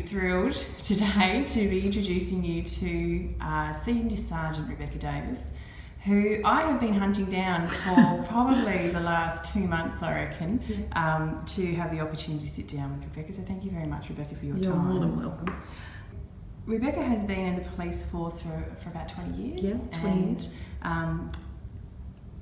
absolutely thrilled today to be introducing you to Senior Sergeant Rebecca Davis, who I have been hunting down for probably the last 2 months, I reckon, to have the opportunity to sit down with Rebecca. So thank you very much, Rebecca, for your time. You're more than welcome. Rebecca has been in the police force for about 20 years. Yeah, 20 years.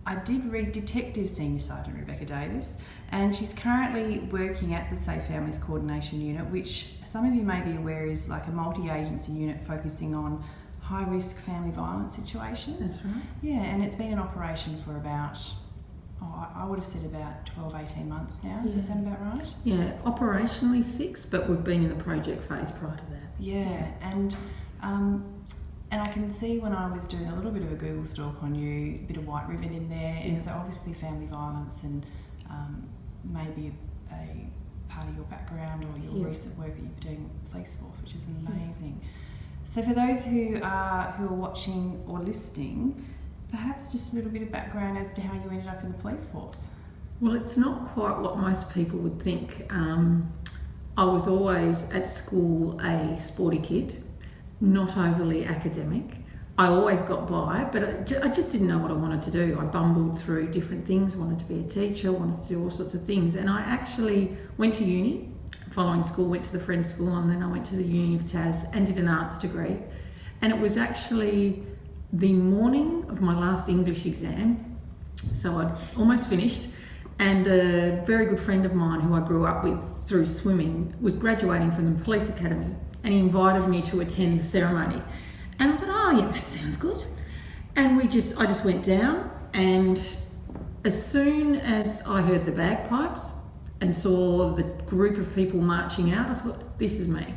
I did read Detective Senior Sergeant Rebecca Davis, and she's currently working at the Safe Families Coordination Unit, which some of you may be aware is like a multi-agency unit focusing on high-risk family violence situations. That's right. Yeah, and it's been in operation for about, I would have said about 12, 18 months now. Does that sound about right? Yeah, operationally 6, but we've been in the project phase prior to that. Yeah. And I can see when I was doing a little bit of a Google stalk on you, a bit of white ribbon in there, and so obviously family violence and maybe a part of your background or your recent work that you've been doing with the police force, which is amazing. So for those who are watching or listening, perhaps just a little bit of background as to how you ended up in the police force. Well, it's not quite what most people would think. I was always at school a sporty kid, not overly academic. I always got by, but I just didn't know what I wanted to do. I bumbled through different things, wanted to be a teacher, wanted to do all sorts of things. And I actually went to uni, following school, went to the Friends School, and then I went to the Uni of Tas and did an arts degree. And it was actually the morning of my last English exam, so I'd almost finished, and a very good friend of mine who I grew up with through swimming was graduating from the police academy, and he invited me to attend the ceremony. And I thought, oh yeah, that sounds good. And I just went down, and as soon as I heard the bagpipes and saw the group of people marching out, I thought, this is me.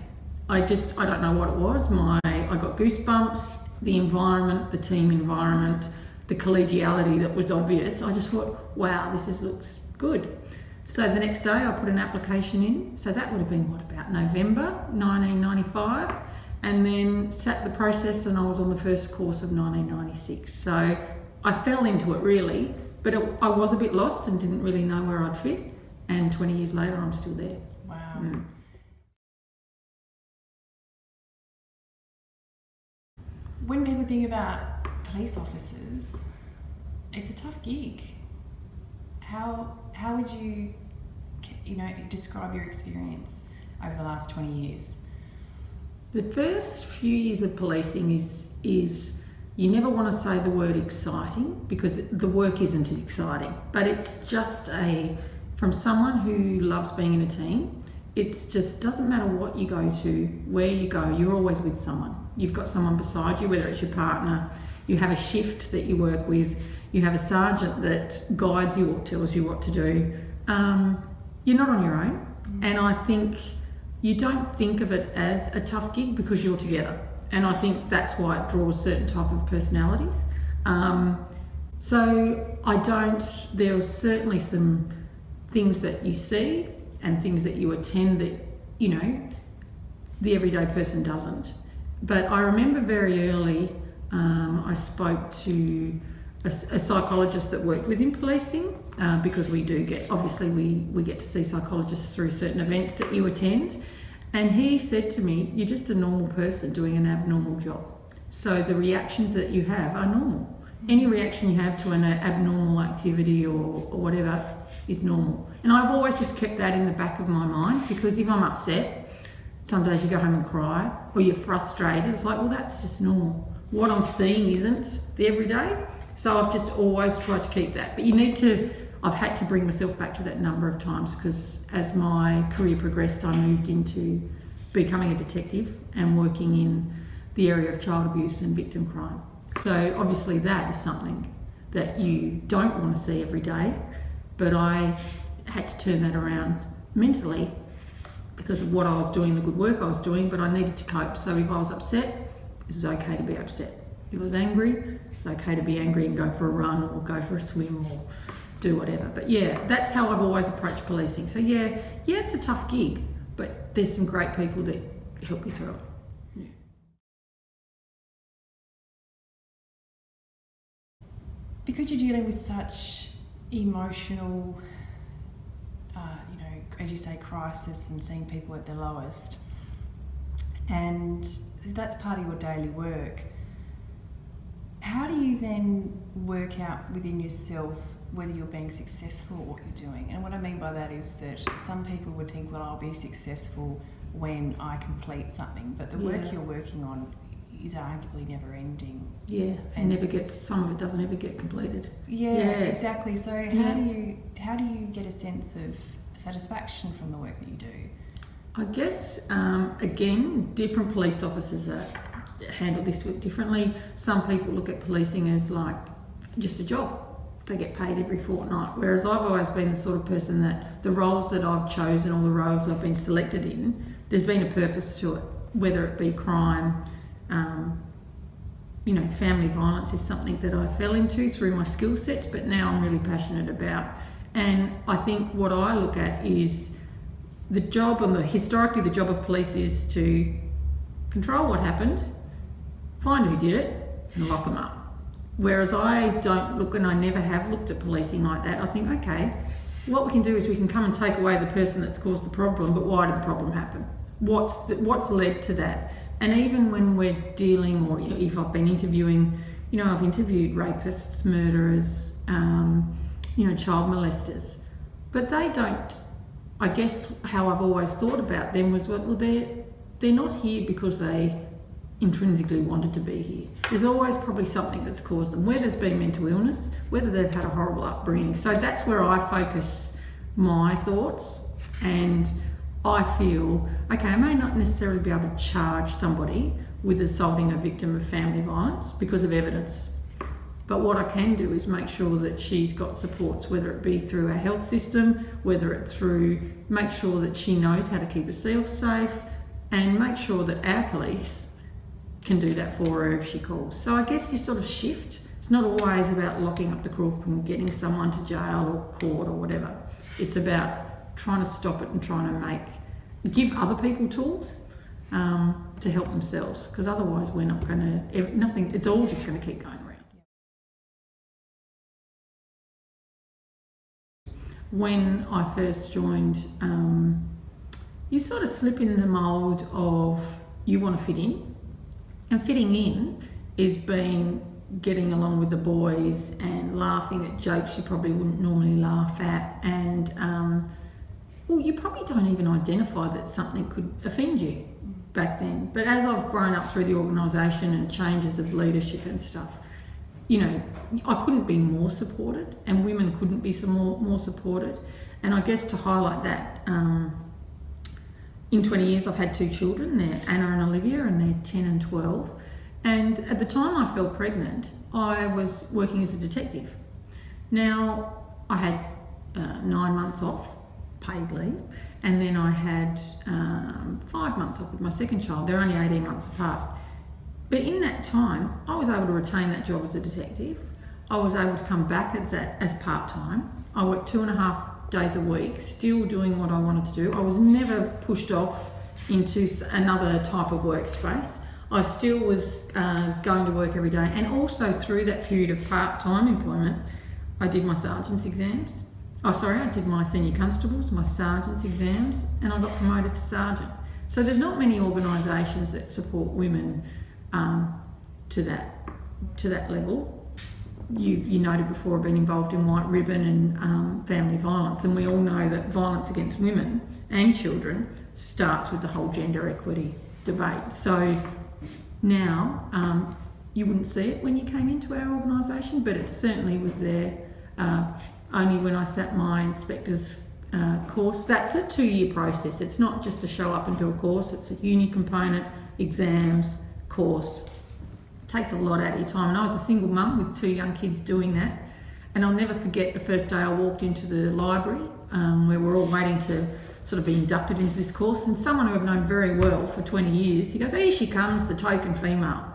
I don't know what it was. I got goosebumps, the environment, the team environment, the collegiality that was obvious. I just thought, wow, looks good. So the next day I put an application in. So that would have been about November 1995, and then sat the process, and I was on the first course of 1996. So I fell into it really, but I was a bit lost and didn't really know where I'd fit. And 20 years later, I'm still there. Wow. When people think about police officers, it's a tough gig. How would you describe your experience over the last 20 years? The first few years of policing is you never want to say the word exciting, because the work isn't exciting, but it's just from someone who loves being in a team. It's just doesn't matter what you go to, where you go, you're always with someone. You've got someone beside you, whether it's your partner, you have a shift that you work with, you have a sergeant that guides you or tells you what to do. You're not on your own. And I think you don't think of it as a tough gig because you're together. And I think that's why it draws certain type of personalities. There are certainly some things that you see and things that you attend that, the everyday person doesn't. But I remember very early, I spoke to a psychologist that worked within policing, because we do get, obviously we get to see psychologists through certain events that you attend. And he said to me, you're just a normal person doing an abnormal job. So the reactions that you have are normal. Any reaction you have to an abnormal activity or whatever is normal. And I've always just kept that in the back of my mind, because if I'm upset, some days you go home and cry, or you're frustrated, it's like, well, that's just normal. What I'm seeing isn't the everyday. So I've just always tried to keep that. But I've had to bring myself back to that number of times, because as my career progressed, I moved into becoming a detective and working in the area of child abuse and victim crime. So obviously that is something that you don't want to see every day, but I had to turn that around mentally because of what I was doing, the good work I was doing, but I needed to cope. So if I was upset, it was okay to be upset. If I was angry, it's okay to be angry and go for a run or go for a swim or do whatever. But yeah, that's how I've always approached policing. So yeah, it's a tough gig, but there's some great people that help you through it. Yeah. Because you're dealing with such emotional, as you say, crisis and seeing people at their lowest, and that's part of your daily work. How do you then work out within yourself whether you're being successful at what you're doing? And what I mean by that is that some people would think, well, I'll be successful when I complete something, but the work you're working on is arguably never ending. Yeah, and some of it doesn't ever get completed. Yeah, exactly. So how do you get a sense of satisfaction from the work that you do? I guess, again, different police officers handle this differently. Some people look at policing as like just a job. They get paid every fortnight. Whereas I've always been the sort of person that the roles that I've chosen or the roles I've been selected in, there's been a purpose to it, whether it be crime, family violence is something that I fell into through my skill sets, but now I'm really passionate about. And I think what I look at is the job, historically the job of police is to control what happened, find who did it, and lock them up. Whereas I don't look, and I never have looked at policing like that. I think, okay, what we can do is we can come and take away the person that's caused the problem, but why did the problem happen? What's led to that? And even when we're dealing, or if I've been interviewing, I've interviewed rapists, murderers, child molesters, but they don't. I guess how I've always thought about them was, well, they're not here because they intrinsically wanted to be here. There's always probably something that's caused them, whether there's been mental illness, whether they've had a horrible upbringing. So that's where I focus my thoughts, and I feel, okay, I may not necessarily be able to charge somebody with assaulting a victim of family violence because of evidence. But what I can do is make sure that she's got supports, whether it be through our health system, whether it's through, make sure that she knows how to keep herself safe, and make sure that our police can do that for her if she calls. So I guess you sort of shift. It's not always about locking up the crook and getting someone to jail or court or whatever. It's about trying to stop it and trying to give other people tools to help themselves, because otherwise we're not going to, nothing, it's all just going to keep going around. When I first joined, you sort of slip in the mould of you want to fit in. And fitting in is getting along with the boys and laughing at jokes you probably wouldn't normally laugh at. And, you probably don't even identify that something could offend you back then. But as I've grown up through the organisation and changes of leadership and stuff, I couldn't be more supported, and women couldn't be more supported. And I guess to highlight that, in 20 years I've had 2 children. They're Anna and Olivia, and they're 10 and 12. And at the time I fell pregnant, I was working as a detective. Now, I had 9 months off, paid leave, and then I had 5 months off with my second child. They're only 18 months apart. But in that time, I was able to retain that job as a detective. I was able to come back as part-time. I worked 2.5 days a week, still doing what I wanted to do. I was never pushed off into another type of workspace. I still was going to work every day. And also through that period of part-time employment, I did my sergeant's exams. I did my senior constables, my sergeant's exams, and I got promoted to sergeant. So there's not many organisations that support women to that level. You noted before I've been involved in White Ribbon and family violence, and we all know that violence against women and children starts with the whole gender equity debate. So now you wouldn't see it when you came into our organisation, but it certainly was there only when I sat my inspector's course. That's a 2-year process. It's not just to show up and do a course. It's a uni component, exams, course. It takes a lot out of your time. And I was a single mum with 2 young kids doing that. And I'll never forget the first day I walked into the library where we're all waiting to sort of be inducted into this course. And someone who I've known very well for 20 years, he goes, "Here she comes, the token female."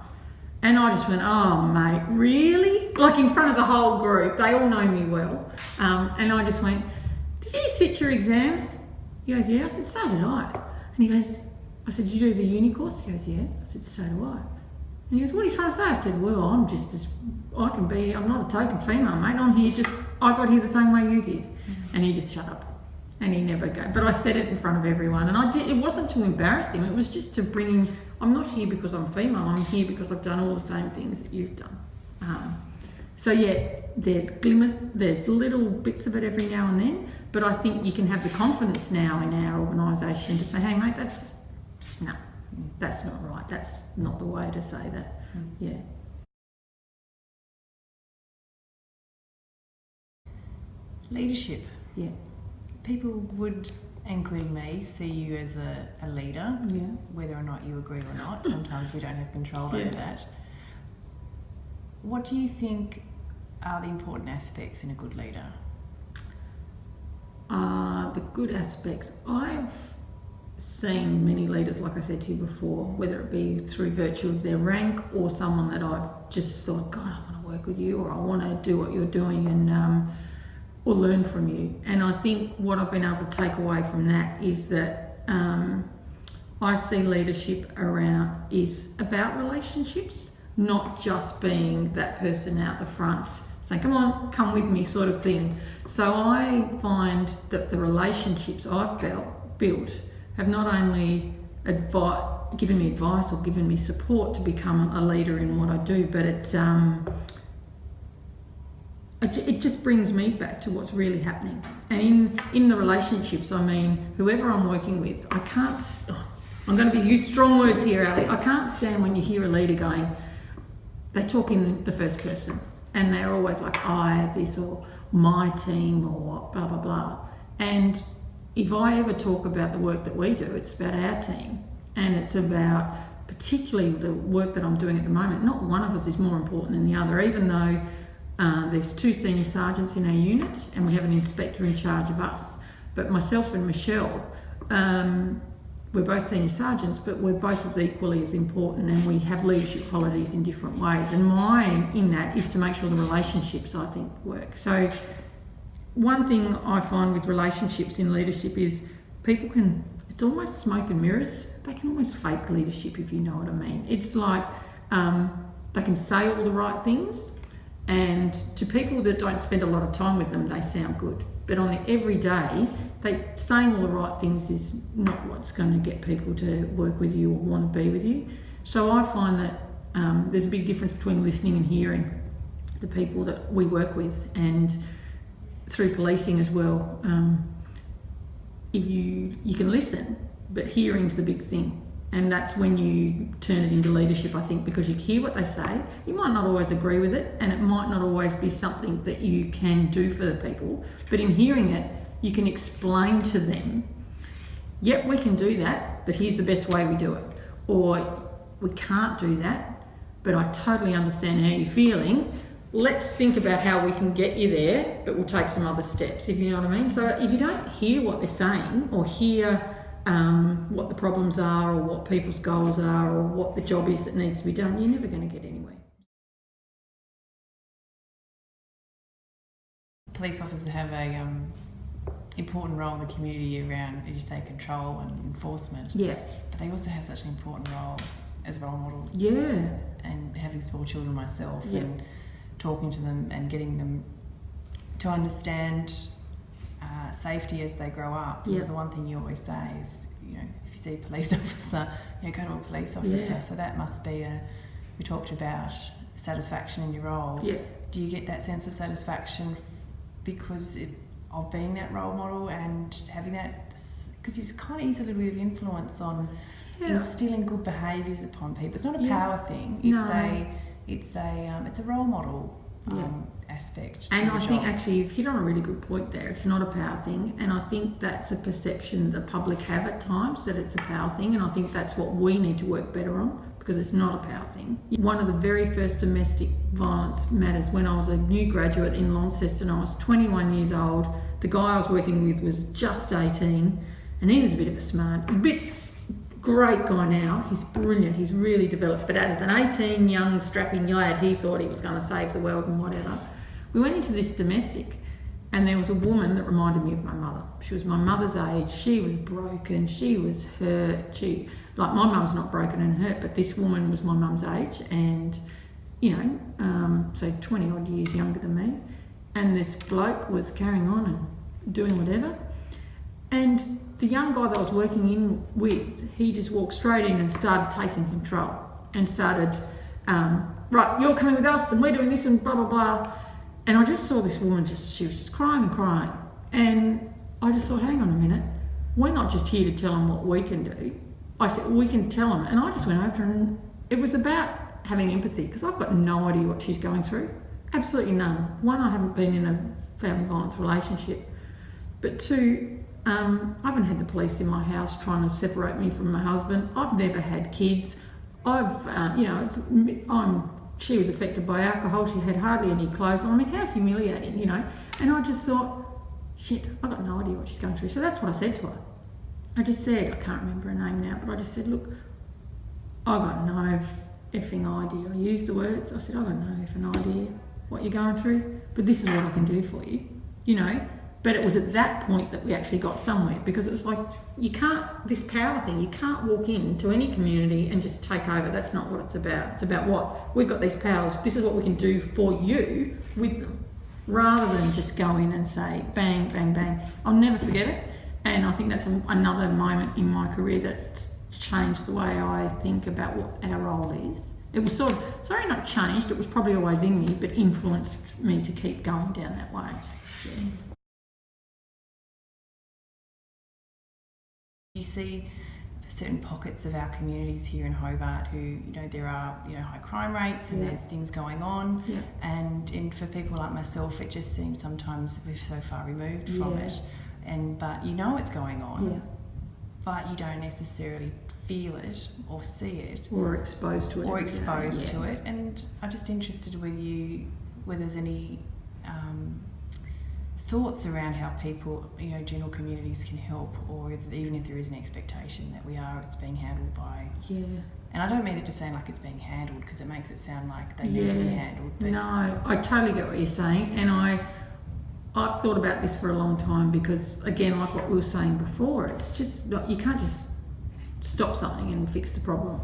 And I just went, "Oh, mate, really?" Like in front of the whole group. They all know me well. And I just went, "Did you sit your exams?" He goes, "Yeah." I said, "So did I." And he goes, I said, "Did you do the uni course?" He goes, "Yeah." I said, "So do I." And he goes, "What are you trying to say?" I said, "Well, I'm just as I can be. I'm not a token female, mate. I got here the same way you did." And he just shut up. And he never gave. But I said it in front of everyone, and it wasn't to embarrass him. It was just to bring him. I'm not here because I'm female. I'm here because I've done all the same things that you've done. So yeah, there's glimmers, there's little bits of it every now and then. But I think you can have the confidence now in our organisation to say, hey mate, that's not right. That's not the way to say that. Yeah. Leadership. Yeah. People would, including me, see you as a leader, Yeah. whether or not you agree or not. Sometimes we don't have control over that. What do you think are the important aspects in a good leader? The good aspects. I've seen many leaders, like I said to you before, whether it be through virtue of their rank or someone that I've just thought, God, I want to work with you, or I want to do what you're doing, and or learn from you. And I think what I've been able to take away from that is that I see leadership is about relationships, not just being that person out the front saying, come on, come with me sort of thing. So I find that the relationships I've built have not only given me advice or given me support to become a leader in what I do, but it just brings me back to what's really happening. And in the relationships, I mean, whoever I'm working with, I'm going to use strong words here, Ali. I can't stand when you hear a leader going, they talk in the first person, and they're always like, I have this, or my team, or blah, blah, blah. And if I ever talk about the work that we do, it's about our team. And it's about particularly the work that I'm doing at the moment. Not one of us is more important than the other, even though there's 2 senior sergeants in our unit and we have an inspector in charge of us. But myself and Michelle, we're both senior sergeants, but we're both as equally as important, and we have leadership qualities in different ways. And mine in that is to make sure the relationships, I think, work. So one thing I find with relationships in leadership is it's almost smoke and mirrors. They can almost fake leadership, if you know what I mean. It's like they can say all the right things, and to people that don't spend a lot of time with them, they sound good. But on the everyday, saying all the right things is not what's going to get people to work with you or want to be with you. So I find that there's a big difference between listening and hearing the people that we work with, and through policing as well. If you can listen, but hearing's the big thing. And that's when you turn it into leadership, I think, because you hear what they say. You might not always agree with it, and it might not always be something that you can do for the people. But in hearing it, you can explain to them, yep, we can do that, but here's the best way we do it. Or we can't do that, but I totally understand how you're feeling. Let's think about how we can get you there, but we'll take some other steps, if you know what I mean. So if you don't hear what they're saying, or hear what the problems are, or what people's goals are, or what the job is that needs to be done, you're never going to get anywhere. Police officers have a important role in the community around, as you say, control and enforcement. Yeah. But they also have such an important role as role models. Yeah. And having small children myself, Yeah. and talking to them and getting them to understand safety as they grow up. Yeah. The one thing you always say is, if you see a police officer, go to a police officer. Yeah. So that must be we talked about satisfaction in your role. Yeah. Do you get that sense of satisfaction because of being that role model and having that, because it's kind of easy a little bit of influence on instilling good behaviours upon people. It's not a power thing. It's a role model aspect. And I think actually you've hit on a really good point there. It's not a power thing, and I think that's a perception the public have at times, that it's a power thing, and I think that's what we need to work better on, because it's not a power thing. One of the very first domestic violence matters, when I was a new graduate in Launceston, I was 21 years old. The guy I was working with was just 18, and he was a bit of a great guy now. He's brilliant, he's really developed, but as an 18 young strapping lad, he thought he was going to save the world and whatever. We went into this domestic, and there was a woman that reminded me of my mother. She was my mother's age. She was broken, she was hurt. My mum's not broken and hurt, but this woman was my mum's age, and so 20 odd years younger than me. And this bloke was carrying on and doing whatever. And the young guy that I was working in with, he just walked straight in and started taking control and started, right, you're coming with us and we're doing this and blah, blah, blah. And I just saw this woman, she was just crying and crying. And I just thought, hang on a minute, we're not just here to tell them what we can do. I said, we can tell them. And I just went over to her, and it was about having empathy, because I've got no idea what she's going through. Absolutely none. One, I haven't been in a family violence relationship. But two, I haven't had the police in my house trying to separate me from my husband. I've never had kids. She was affected by alcohol. She had hardly any clothes on. I mean, how humiliating, And I just thought, shit, I've got no idea what she's going through. So that's what I said to her. I just said, I can't remember her name now, but I just said, look, I've got no effing idea. I used the words. I said, I've got no effing idea what you're going through, but this is what I can do for you, But it was at that point that we actually got somewhere, because it was like, this power thing, you can't walk into any community and just take over. That's not what it's about. It's about what? We've got these powers. This is what we can do for you with them, rather than just go in and say, bang, bang, bang. I'll never forget it. And I think that's another moment in my career that changed the way I think about what our role is. It was not changed, it was probably always in me, but influenced me to keep going down that way. Yeah. You see certain pockets of our communities here in Hobart who, there are, high crime rates and there's things going on. Yeah. And for people like myself, it just seems sometimes we're so far removed from it. But it's going on, but you don't necessarily feel it or see it. Or exposed to it. And I'm just interested with you whether there's any thoughts around how people, general communities can help, or even if there is an expectation that it's being handled by. Yeah. And I don't mean it to sound like it's being handled, because it makes it sound like they need to be handled. But no, I totally get what you're saying, and I've thought about this for a long time, because again, like what we were saying before, it's just you can't just stop something and fix the problem.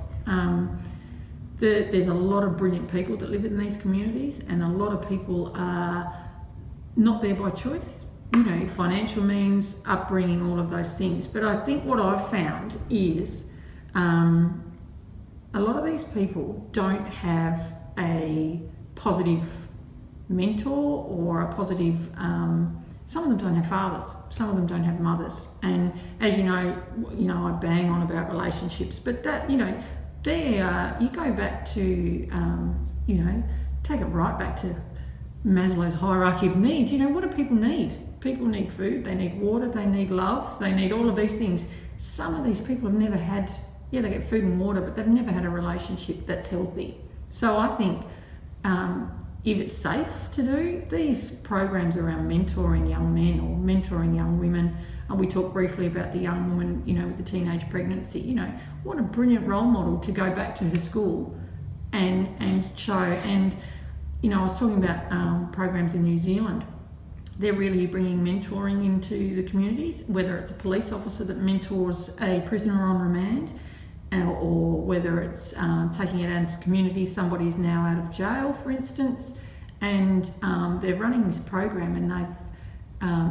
There's a lot of brilliant people that live in these communities, and a lot of people are not there by choice. Financial means, upbringing, all of those things. But I think what I've found is a lot of these people don't have a positive mentor or a positive, some of them don't have fathers, some of them don't have mothers. And as you know, I bang on about relationships, but that, you go back to, take it right back to Maslow's hierarchy of needs. What do people need? People need food, they need water, they need love, they need all of these things. Some of these people have never had, they get food and water, but they've never had a relationship that's healthy. So I think if it's safe to do, these programs around mentoring young men or mentoring young women, and we talked briefly about the young woman, with the teenage pregnancy, what a brilliant role model to go back to her school and show. And, I was talking about programs in New Zealand. They're really bringing mentoring into the communities, whether it's a police officer that mentors a prisoner on remand, or whether it's taking it out into community. Somebody's now out of jail, for instance, and they're running this program, and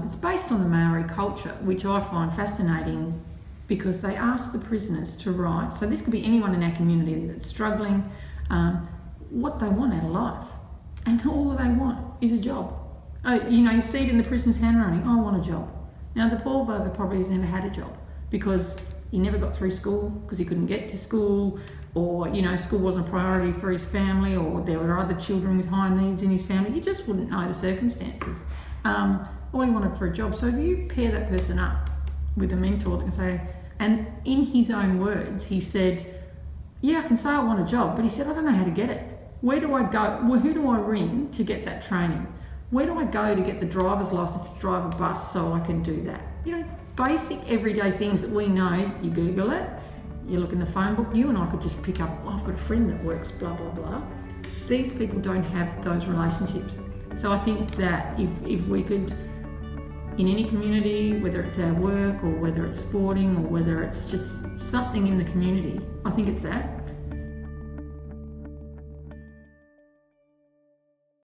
it's based on the Maori culture, which I find fascinating, because they ask the prisoners to write, so this could be anyone in our community that's struggling, what they want out of life, and all they want is a job. You see it in the prisoner's handwriting, I want a job. Now the poor bugger probably has never had a job, because he never got through school because he couldn't get to school, or school wasn't a priority for his family, or there were other children with high needs in his family. You just wouldn't know the circumstances. All he wanted for a job. So if you pair that person up with a mentor that can say, and in his own words, he said, yeah, I can say I want a job, but he said, I don't know how to get it. Where do I go? Well, who do I ring to get that training? Where do I go to get the driver's license to drive a bus so I can do that? Basic everyday things that we know. You Google it, you look in the phone book. You and I could just pick up, I've got a friend that works blah, blah, blah. These people don't have those relationships. So I think that if we could, in any community, whether it's our work or whether it's sporting or whether it's just something in the community, I think it's that.